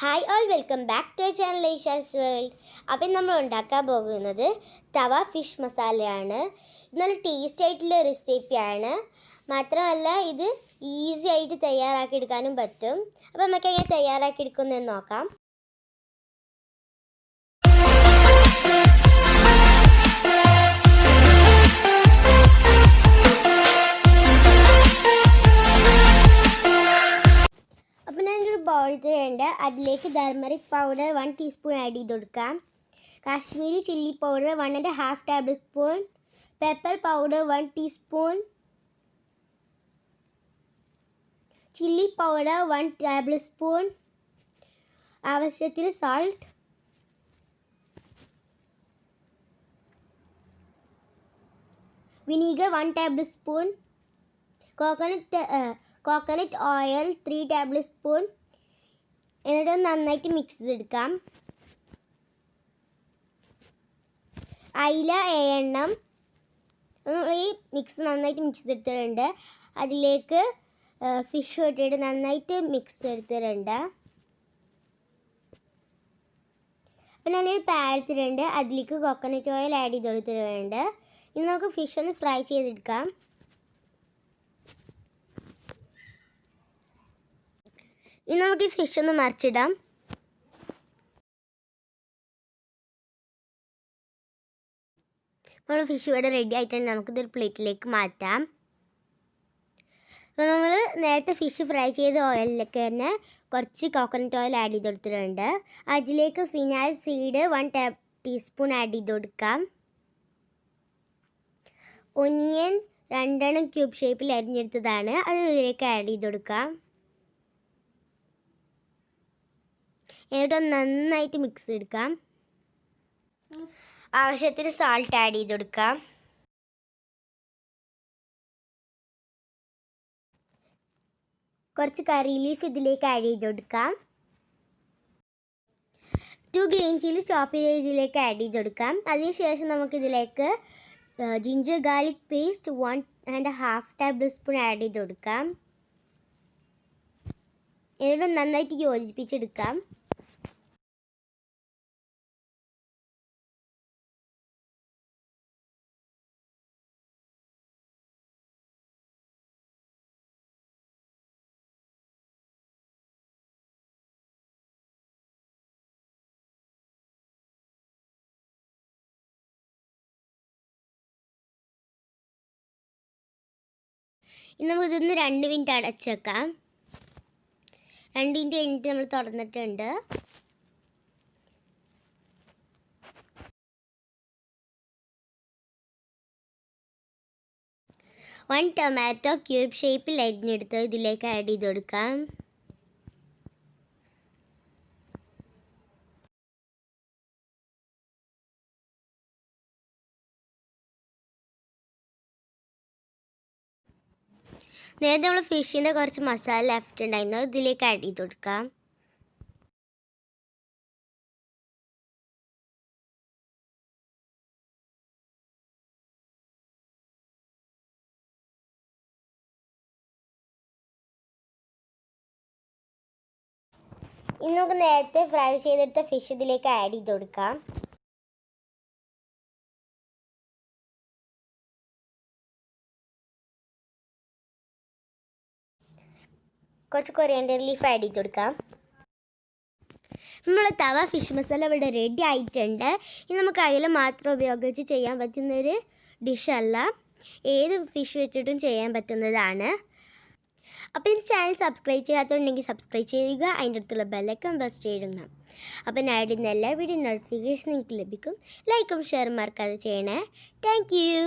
Hi all, welcome back to our channel Aysha's World. അപ്പോൾ നമ്മൾ ഉണ്ടാക്കാൻ പോകുന്നത് തവ ഫിഷ് മസാലയാണ്. ഇത് നല്ല ടേസ്റ്റ് ആയിട്ടുള്ള റെസിപ്പിയാണ്. മാത്രമല്ല ഇത് ഈസി ആയിട്ട് തയ്യാറാക്കി എടുക്കാനും പറ്റും. അപ്പോൾ നമുക്ക് എങ്ങനെ തയ്യാറാക്കി എടുക്കുന്നതെന്ന് നോക്കാം. അതിലേക്ക് ടർമറിക് പൗഡർ 1 ടീസ്പൂൺ ആഡ് ചെയ്ത് കൊടുക്കാം. Kashmiri chilli powder 1.5 tablespoon, pepper powder 1 teaspoon, chilli powder 1 tablespoon, ആവശ്യത്തിന് salt, vinegar 1 tablespoon, coconut oil 3 tablespoon. എന്നിട്ട് നന്നായിട്ട് മിക്സ് ചെയ്തെടുക്കാം. അയില 7 എണ്ണം ഈ മിക്സ് നന്നായിട്ട് മിക്സ് ചെയ്തെടുത്തിട്ടുണ്ട്. അതിലേക്ക് ഫിഷ് ഇട്ടിട്ട് നന്നായിട്ട് മിക്സ് ചെയ്തെടുത്തിട്ടുണ്ട്. അപ്പം നല്ലൊരു പാൻ എടുത്തിട്ടുണ്ട്. അതിലേക്ക് കോക്കനട്ട് ഓയിൽ ആഡ് ചെയ്ത് കൊടുത്തിട്ടുണ്ട്. ഇനി നമുക്ക് ഫിഷ് ഒന്ന് ഫ്രൈ ചെയ്തെടുക്കാം. ഇനി നമുക്ക് ഈ ഫിഷ് ഒന്ന് മറിച്ചിടാം. നമ്മൾ ഫിഷ് ഇവിടെ റെഡി ആയിട്ടുണ്ട്. നമുക്കിതൊരു പ്ലേറ്റിലേക്ക് മാറ്റാം. അപ്പോൾ നമ്മൾ നേരത്തെ ഫിഷ് ഫ്രൈ ചെയ്ത ഓയിലിലേക്ക് തന്നെ കുറച്ച് കോക്കനട്ട് ഓയിൽ ആഡ് ചെയ്ത് കൊടുത്തിട്ടുണ്ട്. അതിലേക്ക് ഫിനായിൽ സീഡ് 1 ടീസ്പൂൺ ആഡ് ചെയ്ത് കൊടുക്കാം. ഒനിയൻ 2 ക്യൂബ് ഷേപ്പിൽ അരിഞ്ഞെടുത്തതാണ്. അത് ഇതിലേക്ക് ആഡ് ചെയ്ത് കൊടുക്കാം. എന്നിട്ട് നന്നായിട്ട് മിക്സ് ചെയ്തെടുക്കാം. ആവശ്യത്തിന് സാൾട്ട് ആഡ് ചെയ്ത് കൊടുക്കാം. കുറച്ച് കറി ലീഫ് ഇതിലേക്ക് ആഡ് ചെയ്ത് കൊടുക്കാം. 2 ഗ്രീൻ ചില്ലി ചോപ്പ് ചെയ്ത് ഇതിലേക്ക് ആഡ് ചെയ്ത് കൊടുക്കാം. അതിനുശേഷം നമുക്കിതിലേക്ക് ginger garlic paste 1.5 table spoon add ചെയ്ത് കൊടുക്കാം. എന്നിട്ട് നന്നായിട്ട് യോജിപ്പിച്ചെടുക്കാം. ഇനി നമുക്കിതൊന്ന് 2 മിനിറ്റ് അടച്ച് വെക്കാം. 2 മിനിറ്റ് കഴിഞ്ഞിട്ട് നമ്മൾ തുറന്നിട്ടുണ്ട്. വൺ ടൊമാറ്റോ ക്യൂബ് ഷേപ്പിൽ അരിഞ്ഞെടുത്ത് ഇതിലേക്ക് ആഡ് ചെയ്ത് കൊടുക്കാം. നേരത്തെ നമ്മൾ ഫിഷിൻ്റെ കുറച്ച് മസാല ലെഫ്റ്റ് ഉണ്ടായിരുന്നു. ഇതിലേക്ക് ആഡ് ചെയ്ത് കൊടുക്കാം. ഇനി നമുക്ക് നേരത്തെ ഫ്രൈ ചെയ്തെടുത്ത ഫിഷ് ഇതിലേക്ക് ആഡ് ചെയ്ത് കൊടുക്കാം. കുറച്ച് കൊറിയാൻഡർ ലീഫ് ആഡ് ചെയ്ത് കൊടുക്കാം. നമ്മൾ തവ ഫിഷ് മസാല ഇവിടെ റെഡി ആയിട്ടുണ്ട്. ഇനി നമുക്ക് അയില മാത്രം ഉപയോഗിച്ച് ചെയ്യാൻ പറ്റുന്നൊരു ഡിഷല്ല, ഏത് ഫിഷ് വെച്ചിട്ടും ചെയ്യാൻ പറ്റുന്നതാണ്. അപ്പോൾ ഈ ചാനൽ സബ്സ്ക്രൈബ് ചെയ്യാത്തതുണ്ടെങ്കിൽ സബ്സ്ക്രൈബ് ചെയ്യുക. അതിൻ്റെ അടുത്തുള്ള ബെല്ലൈക്കൺ പ്രസ് ചെയ്യണം. അപ്പോൾ ഞാൻ ഇടുന്ന എല്ലാ വീഡിയോ നോട്ടിഫിക്കേഷൻ നിങ്ങൾക്ക് ലഭിക്കും. ലൈക്കും ഷെയറും മറക്കാതെ ചെയ്യണേ. Thank you.